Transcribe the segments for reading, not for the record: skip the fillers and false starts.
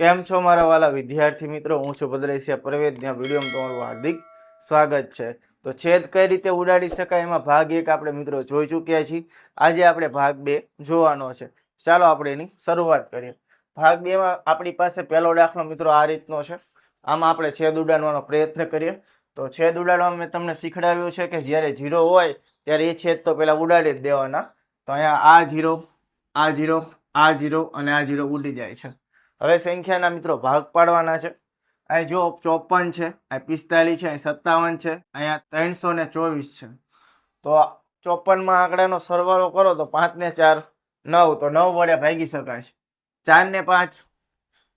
કેમ છો મારા વાલા વિદ્યાર્થી મિત્રો? હું છું ભદ્રેશિયા પરવેદના વિડીયોમાં તમારું હાર્દિક સ્વાગત છે. તો છેદ કઈ રીતે ઉડાડી શકાય એમાં ભાગ 1 આપણે મિત્રો જોઈ ચૂક્યા છીએ. આજે આપણે ભાગ 2 જોવાનો છે. ચાલો આપણે એની શરૂઆત કરીએ. ભાગ 2 માં આપણી પાસે પહેલો દાખલો મિત્રો આ રીતનો છે. આમાં આપણે છેદ ઉડાડવાનો પ્રયત્ન કરીએ. તો છેદ ઉડાડવામાં મેં તમને શીખડાવ્યું છે કે જ્યારે 0 હોય ત્યારે એ છેદ તો પહેલા ઉડાડી જ દેવાના. તો અહીંયા આ 0, આ 0, આ 0 અને આ 0 ઉડી જાય છે. હવે સંખ્યાના મિત્રો ભાગ પાડવાના છે. અહીં જો 54 છે, અહીં 45 છે, અહીં 57 છે, અહીંયા 324 છે. તો 54 આંકડાનો સરવાળો કરો તો 5 ને 4 9, તો 9 વડે ભાગી શકાય છે. 4 ને 5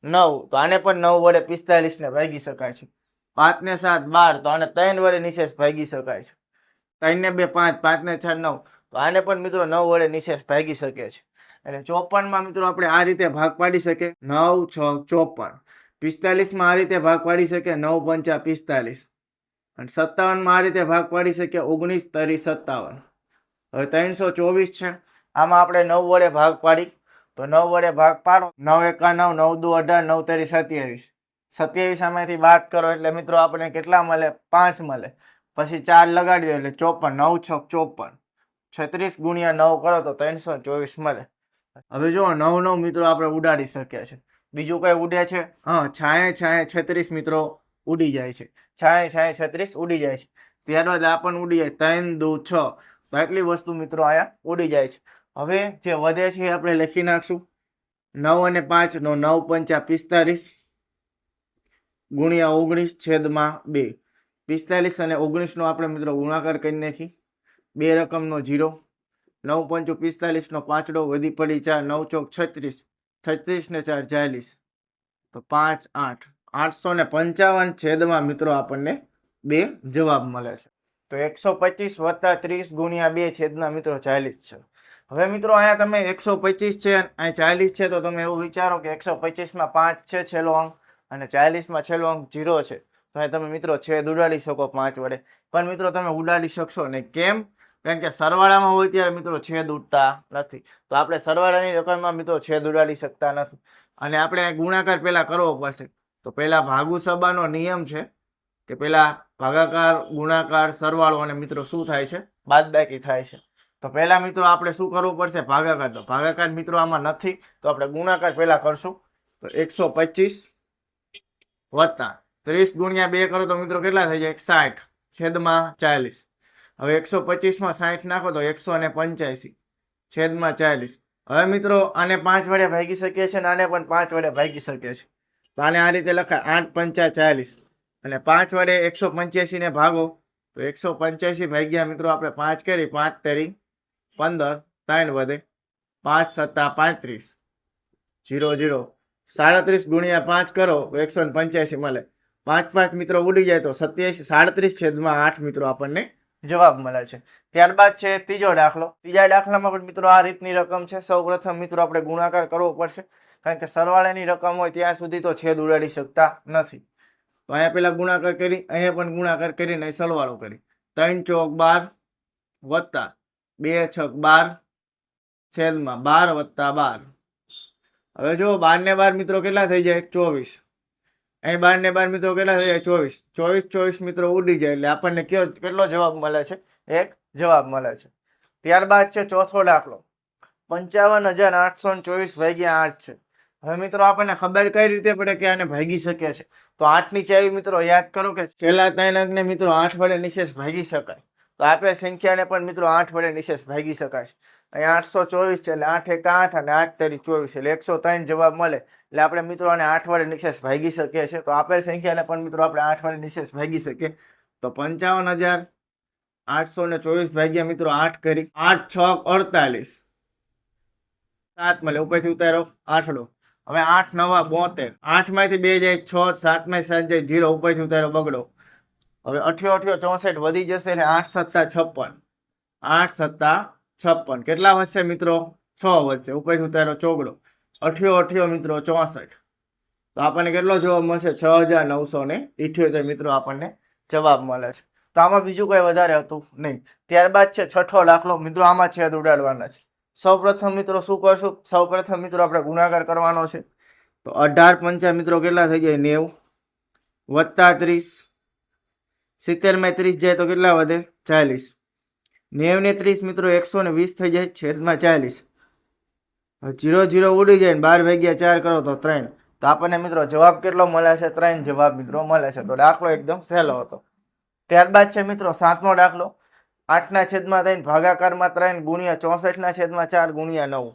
9, તો આને પણ 9 વડે 45 ને ભાગી શકાય છે. 5 ને 7 12, તો આને 3 વડે નિશેષ ભાગી શકાય છે. 3 ને 2 5, 5 ને 4 9, તો આને પણ મિત્રો 9 વડે નિશેષ ભાગી શકે છે. એટલે 54 મિત્રો આપણે આ રીતે ભાગ પાડી શકીએ 9 6 54. 45 આ રીતે ભાગ પાડી શકીએ 9 5 45. અને 57 આ રીતે ભાગ પાડી શકીએ 19 3 57. હવે 324 છે, આમાં આપણે 9 વડે ભાગ પાડી, તો 9 વડે ભાગ પાડો 9 1 9 9 2 18 9 3 27. 27 આમાંથી બાદ કરો એટલે મિત્રો આપણે કેટલા મળે? 5 મળે. પછી 4 લગાડી દો એટલે 54. 9 6 54. 36 ગુણ્યા 9 કરો તો 324 મળે. હવે જો 9 9 મિત્રો આપણે ઉડાડી શકીએ છીએ. બીજું કઈ ઉડે છે? હા, છાંયે છાંયે 36 મિત્રો ઉડી જાય છે. છાંયે છાંયે 36 ઉડી જાય છે. ત્યારબાદ આ પણ ઉડી જાય 3 2 6. તો આટલી વસ્તુ મિત્રો અહીંયા ઉડી જાય છે. હવે જે વધે છે એ આપણે લખી નાખશું. 9 અને 5 નો 9 5 45 ગુણ્યા 19 છેદમાં 2. 45 અને 19 નો આપણે મિત્રો ગુણાકાર કરી નાખી. બે રકમનો 0. 9 5 45 નો પાંચડો વધી પડી 4. 9 ચોક 36. 36 ને 4 40. તો 5 8. 855 છેદમાં મિત્રો આપણને 2 જવાબ મળે છે. તો 125 વત્તા 30 ગુણ્યા 2 છેદના મિત્રો 40 છે. હવે મિત્રો અહીંયા તમે 125 છે, અહીં 40 છે, તો તમે એવું વિચારો કે 125 માં 5 છે છેલ્લો અંક અને 40 માં છેલ્લો અંક 0 છે. તો અહીં તમે મિત્રો છેદ ઉડાડી શકો 5 વડે. પણ મિત્રો તમે ઉડાડી શકશો નહીં. કેમ? કારણ કે સરવાળામાં હોય ત્યારે મિત્રો છેદ ઉડતા નથી. તો આપણે સરવાળાની રકમમાં મિત્રો છેદ ઉડાડી શકતા નથી. અને આપણે ગુણાકાર પહેલા કરવો પડશે. તો પહેલા ભાગુ સબાનો નિયમ છે કે પહેલા ભાગાકાર, ગુણાકાર, સરવાળો અને મિત્રો શું થાય છે? બાદબાકી થાય છે. તો પહેલા મિત્રો આપણે શું કરવું પડશે? ભાગાકાર. તો ભાગાકાર મિત્રો આમાં નથી, તો આપણે ગુણાકાર પહેલા કરશું. તો 125 વત્તા 30 ગુણ્યા 2 કરો તો મિત્રો કેટલા થઈ જાય? 60 છેદમાં 40. હવે 125 માં 60 નાખો તો 185 છેદમાં 40. હવે મિત્રો આને 5 વડે ભાગી શકીએ છીએ અને આને પણ 5 વડે ભાગી શકીએ છીએ. તો આને આ રીતે લખાય 8 5 40 અને 5 વડે 185 ને ભાગો તો 185 ભાગ્યા મિત્રો આપણે 5 કરી 5 તેરી 15, 3 વધે 5 7 35 0 0. 37 ગુણ્યા 5 કરો તો 185 મળે. 5 5 મિત્રો ઉડી જાય તો 37 છેદમાં 8 મિત્રો આપણને જવાબ મળે છે. ત્યારબાદ છે ત્રીજો દાખલો. ત્રીજા દાખલામાં પણ મિત્રો આ રીતની રકમ છે. સૌપ્રથમ મિત્રો આપણે ગુણાકાર કરવો પડશે, કારણ કે સરવાળાની રકમ હોય ત્યાં સુધી તો છેદ ઉડાડી શકતા નથી. તો અહીંયા પેલા ગુણાકાર કરી, અહીંયા પણ ગુણાકાર કરીને સરવાળો કરી. 3 ચોક 12 વત્તા 2 છક 12 છેદમાં 12 વત્તા 12. હવે જો 12 ને 12 મિત્રો કેટલા થઈ જાય? 24. અહીં 12 ને 12 મિત્રો કેટલા થઈ જાય? 24. 24 મિત્રો ઉડી જાય એટલે આપણને કેટલો જવાબ મળે છે? 1 જવાબ મળે છે. ત્યારબાદ છે ચોથો દાખલો. 55,824 ભાગ્યા 8 છે. હવે મિત્રો આપણને ખબર કઈ રીતે પડે કે આને ભાગી શકે છે? તો 8 ની ચાવી મિત્રો યાદ કરો કે છેલ્લા 3 અંકને મિત્રો 8 વડે નિશેષ ભાગી શકાય. તો આપેલ સંખ્યાને પણ મિત્રો 8 વડે નિશેષ ભાગી શકાય છે. અહીંયા 824 છે એટલે 8 1 8 અને 8 તેરી 24 એટલે 103 જવાબ મળે. એટલે આપણે મિત્રો આને 8 વડે નિશેષ ભાગી શકીએ છીએ. તો આપેલ સંખ્યાને પણ મિત્રો આપણે 8 વડે નિશેષ ભાગી શકીએ. તો 55,824 ભાગ્યા મિત્રો 8 કરી 8 6 48 7 મળે. ઉપરથી ઉતારો 8. હવે 8 9 72. 8 માંથી 2 જાય 6, 7 માંથી 7 જાય 0. ઉપરથી ઉતારો બગડો. હવે 88 64 વધી જશે એટલે 8 7 56. 8 7 56 કેટલા વધશે મિત્રો? 6 વધશે. ઉપરથી ઉતારો ચોગડો. 88 મિત્રો 64. તો આપણને કેટલો જવાબ મળશે? 6,978 મિત્રો આપણને જવાબ મળે છે. તો આમાં બીજું કઈ વધારે હતું નહીં. ત્યારબાદ છે છઠ્ઠો દાખલો. મિત્રો આમાં છેદ ઉડાડવાના છે. સૌપ્રથમ મિત્રો શું કરશું? સૌપ્રથમ મિત્રો આપણે ગુણાકાર કરવાનો છે. તો 18 × 5 મિત્રો કેટલા થઈ જાય 90 વત્તા 30, 70 માં 30 જાય તો કેટલા વધે 40, 90 ને 30 મિત્રો 120 થઈ જાય છેદમાં 40, 0 0 ઉડી જાય ને 12 × 4 કરો તો 3, તો આપણને મિત્રો જવાબ કેટલો મળે છે 3 જવાબ મિત્રો મળે છે. તો દાખલો એકદમ સહેલો હતો. ત્યારબાદ છે મિત્રો 7મો દાખલો, 8/3 ભાગાકારમાં 3 ગુણ્યા 64/4 ગુણ્યા 9.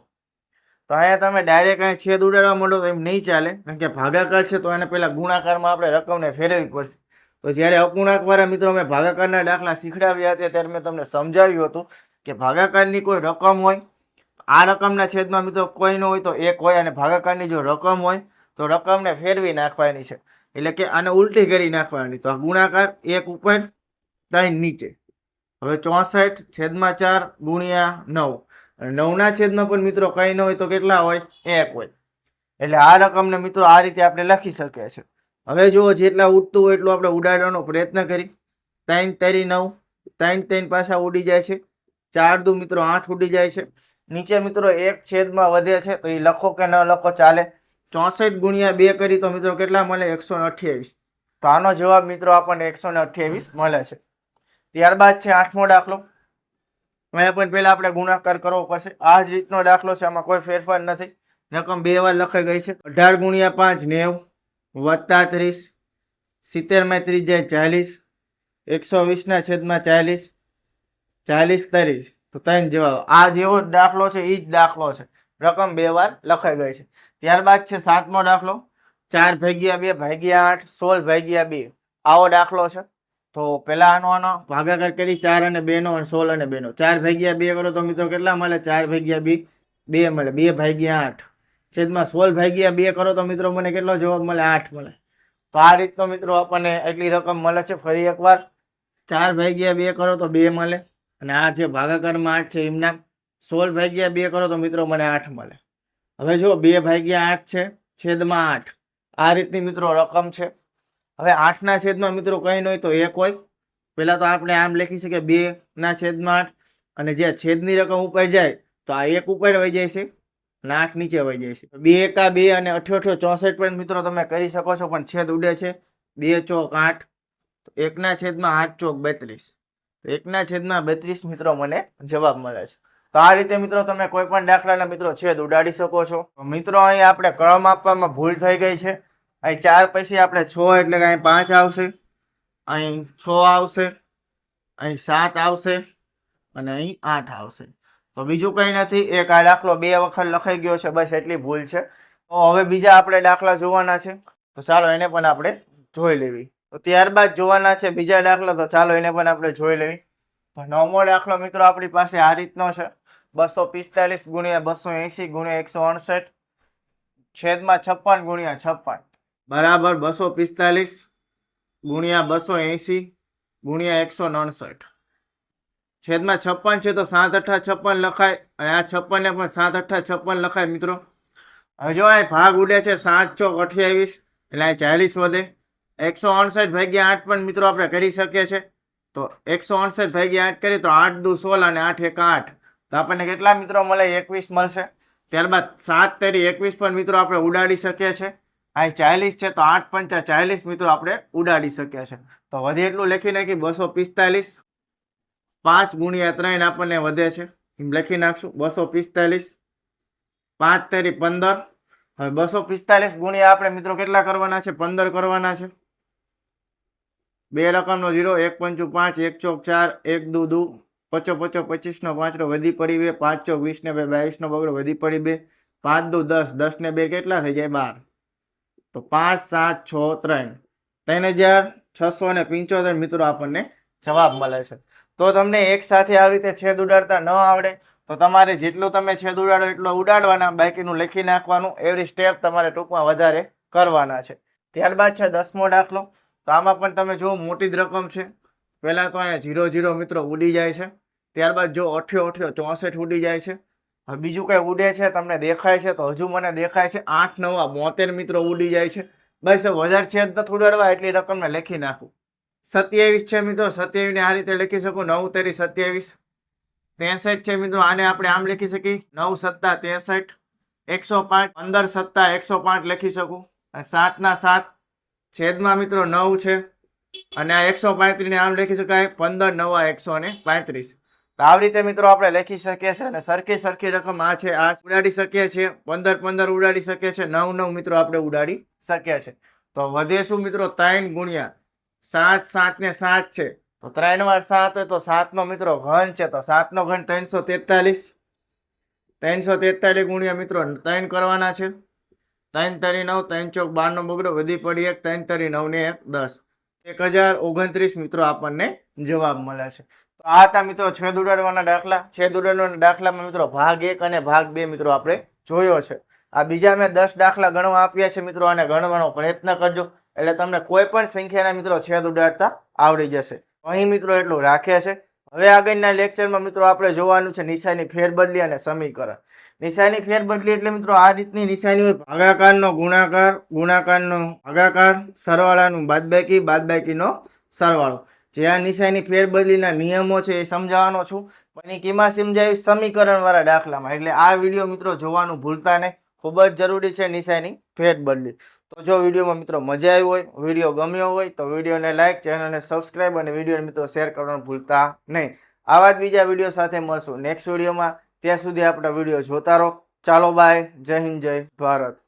તો અહીંયા તમે ડાયરેક્ટ અહીં છેદ ઉડાડવા માંડો તો એમ નહીં ચાલે, કારણ કે ભાગાકાર છે તો એને પહેલા ગુણાકારમાં આપણે રકમને ફેરવવી પડશે. તો જ્યારે અપૂર્ણાંકવાળા મિત્રો અમે ભાગાકારના દાખલા શીખડાવ્યા હતા ત્યારે મેં તમને સમજાવ્યું હતું કે ભાગાકારની કોઈ રકમ હોય, આ રકમના છેદમાં મિત્રો કોઈ ન હોય તો 1 હોય, અને ભાગાકારની જો રકમ હોય તો રકમને ફેરવી નાખવાની છે, એટલે કે આને ઉલટી કરી નાખવાની. તો આ ગુણાકાર 1 ઉપર 3 નીચે. હવે 64/4 ગુણ્યા 9, અને 9ના છેદમાં પણ મિત્રો કંઈ ન હોય તો કેટલા હોય 1 હોય, એટલે આ રકમને મિત્રો આ રીતે આપણે લખી શકીએ છીએ. હવે જુઓ જેટલા ઉડતું હોય એટલું આપણે ઉડાડવાનો પ્રયત્ન કરી. 3 તેરી 9, 3 3 પાછા ઉડી જાય છે, 4 દુ મિત્રો 8 ઉડી જાય છે. નીચે મિત્રો 1 છેદમાં વધે છે તો એ લખો કે ન લખો ચાલે. 64 ગુણ્યા 2 કરી તો મિત્રો કેટલા મળે 128. તો આનો જવાબ મિત્રો આપણને 128 મળે છે. ત્યારબાદ છે 8મો દાખલો. અહીંયા પણ પહેલા આપણે ગુણાકાર કરવો પડશે. આ જ રીતનો દાખલો છે, આમાં કોઈ ફેરફાર નથી, રકમ 2 વાર લખાઈ ગઈ છે. 18 × 5 90 વત્તા 30, 70 માં 30 જાય 40, 120/40, 40 30, તો 3 જવાબ. આ જેવો દાખલો છે એ જ દાખલો છે, રકમ 2 વાર લખાઈ ગઈ છે. ત્યારબાદ છે 7મો દાખલો, 4/2/8 16/2. આવો દાખલો છે. તો પેલા આનો ભાગાકાર કરી 4 અને 2 નો, અને 16 અને 2 નો. 4/2 કરો તો મિત્રો કેટલા મળે 4/2 2 મળે, 2/8 છેદમાં 16/2 કરો તો મિત્રો મને કેટલો જવાબ મળે 8 મળે. તો આ રીતનો મિત્રો આપણને એટલી રકમ મળે છે. ફરી એકવાર 4/2 કરો તો 2 મળે, અને આ જે ભાગાકારમાં 8 છે એમના 16/2 કરો તો મિત્રો મને 8 મળે. હવે જો 2/8 છે છેદમાં 8, આ રીતની મિત્રો રકમ છે. હવે 8ના છેદમાં મિત્રો કંઈ ન હોય તો 1 હોય. પહેલા તો આપણે આમ લખી શકીએ 2/8, અને જે છેદની રકમ ઉપર જાય તો આ 1 ઉપર વહી જાય છે અને 8 નીચે વહી જાય છે. 2 એકા 2 અને 8 64 પણ મિત્રો તમે કરી શકો છો, પણ છેદ ઉડે છે. 2 ચોક 8, તો 1ના છેદમાં 8 ચોક 32, તો 1ના છેદમાં 32 મિત્રો મને જવાબ મળે છે. તો આ રીતે મિત્રો તમે કોઈ પણ દાખલાના મિત્રો છેદ ઉડાડી શકો છો. મિત્રો અહીં આપણે ક્રમ આપવામાં ભૂલ થઈ ગઈ છે. અહીં 4 પછી આપણે 6 એટલે કે અહીં 5 આવશે, અહીં 6 આવશે, અહીં 7 આવશે, અને અહીં 8 આવશે. તો બીજું કંઈ નથી, એક આ દાખલો 2 વખત લખાઈ ગયો છે, બસ એટલી ભૂલ છે. તો હવે બીજા આપણે દાખલા જોવાના છે, તો ચાલો એને પણ આપણે જોઈ લેવી. તો ત્યારબાદ જોવાના છે બીજા દાખલા, તો ચાલો એને પણ આપણે જોઈ લેવી. તો 9મો દાખલો મિત્રો આપણી પાસે આ રીતનો છે, 245 ગુણ્યા 280 ગુણ્યા 168 છેદમાં 56 ગુણ્યા 56 બરાબર 245 ગુણ્યા 280 ગુણ્યા 169 છેદમાં 56 છે તો 7 8 56 લખાય, અને આ 56 ને પણ 7 8 56 લખાય મિત્રો. હવે જો આ ભાગ ઉડે છે 7 ચોક 28, એટલે આ 40 વધે. 169/8 પણ મિત્રો આપણે કરી શકીએ છીએ. તો 169/8 કરીએ તો 8 દુ 16 અને 8 એકા 8, તો આપણને કેટલા મિત્રો મળે 21 મળશે. ત્યારબાદ 7 તેરી 21 પણ મિત્રો આપણે ઉડાડી શકીએ છીએ. અહીં 40 છે તો 8 પંચા 40 મિત્રો આપણે ઉડાડી શકીએ છીએ. તો વધે એટલું લખી નાખી 245, 5 ગુણ્યા 3 આપણને વધે છે, એમ લખી નાખશું 245, 5 તેરી 15. હવે 245 ગુણ્યા આપણે મિત્રો કેટલા કરવાના છે 15 કરવાના છે. 2 રકમનો 0, 1 પંચું 5, 1 ચોક 4, 1 દુ 2, 5 5 25 નો 5 વધી પડી 2, 5 ચોક 20 ને 2 22 નો બગડો વધી પડી 2, 5 દુ 10, 10 ને 2 કેટલા થઈ જાય 12. તો 5 7 6 3, 3675 મિત્રો આપણને જવાબ મળે છે. તો તમને એક સાથે આવી રીતે છેદ ઉડાડતા ન આવડે તો તમારે જેટલું તમે છેદ ઉડાડો એટલો ઉડાડવાના, બાકીનું લખી નાખવાનું. એવરી સ્ટેપ તમારે ટૂંકમાં વધારે કરવાના છે. ત્યારબાદ છે 10મો દાખલો. તો આમાં પણ તમે જુઓ મોટી જ રકમ છે. પહેલા તો અહીંયા 0 0 મિત્રો ઉડી જાય છે. ત્યારબાદ જો 8 8 64 ઉડી જાય છે. હવે બીજું કઈ ઉડે છે તમને દેખાય છે? તો હજુ મને દેખાય છે 8 9 72 મિત્રો ઉડી જાય છે. બસ વધારે છેદ નથી ઉડાડવા, એટલી રકમને લખી નાખું. 27 છે મિત્રો, 27 ને આ રીતે લખી શકું 9 તેરી 27. 63 છે મિત્રો, આને આપણે આમ લખી શકીએ 9 સત્તા 63. 105 15 સત્તા 105 લખી શકું. 7 ના 7 છેદમાં મિત્રો 9 છે અને આ 135 ને આમ લખી શકાય 15 9 135. તો આવી રીતે મિત્રો આપણે લખી શકીએ છીએ અને સરખી રકમ આ છે, આ ઉડાડી શકીએ છીએ. 15 15 ઉડાડી શકીએ છીએ, 9 9 મિત્રો આપણે ઉડાડી શકીએ છીએ. તો વધે શું મિત્રો 3 ગુણ્યા 7 7 ને 7 છે તો 3 વાર 7 હોય તો 7 નો મિત્રો ઘન છે તો 7 નો ઘન 343. 343 ગુણ્યા મિત્રો 3 કરવાના છે. 3 3 9 3 ચોક 12 નો બગડો વધી પડી 1 3 3 9 ને 1 10 1029 મિત્રો આપણને જવાબ મળે છે. તો આ હતા મિત્રો છેદ ઉડાડવાના દાખલા. છેદ ઉડાડવાના દાખલામાં મિત્રો ભાગ 1 અને ભાગ 2 મિત્રો આપણે જોયો છે. આ બીજા મેં 10 દાખલા ગણવા આપ્યા છે મિત્રો, આને ગણવાનો પ્રયત્ન કરજો એટલે તમને કોઈ પણ સંખ્યાના મિત્રો છેદ ઉડાડતા આવડી જશે. અહીં મિત્રો એટલું રાખે છે. હવે આગળના લેક્ચરમાં મિત્રો આપણે જોવાનું છે નિશાની ફેરબદલી અને સમીકરણ. નિશાની ફેરબદલી એટલે મિત્રો આ રીતની નિશાની હોય: ભાગાકારનો ગુણાકાર, ગુણાકારનો ભાગાકાર, સરવાળાનું બાદબાકી, બાદબાકીનો સરવાળો. જે આ નિશાની ફેરબદલીના નિયમો છે એ સમજાવવાનો છું, પણ એ કેમાં સમજાવી? સમીકરણ વાળા દાખલામાં. એટલે આ વિડીયો મિત્રો જોવાનું ભૂલતા નહીં, ખૂબ જ જરૂરી છે નિશાની ફેરબદલી. તો જો વિડીયોમાં મિત્રો મજા આવી હોય, વિડીયો ગમ્યો હોય તો વિડીયોને લાઈક, ચેનલને સબસ્ક્રાઈબ અને વિડીયોને મિત્રો શેર કરવાનું ભૂલતા નહીં. આવા જ બીજા વિડીયો સાથે મળશું નેક્સ્ટ વિડીયોમાં. ત્યાં સુધી આપણા વિડીયો જોતા રહો. ચાલો બાય. જય હિન્દ, જય ભારત.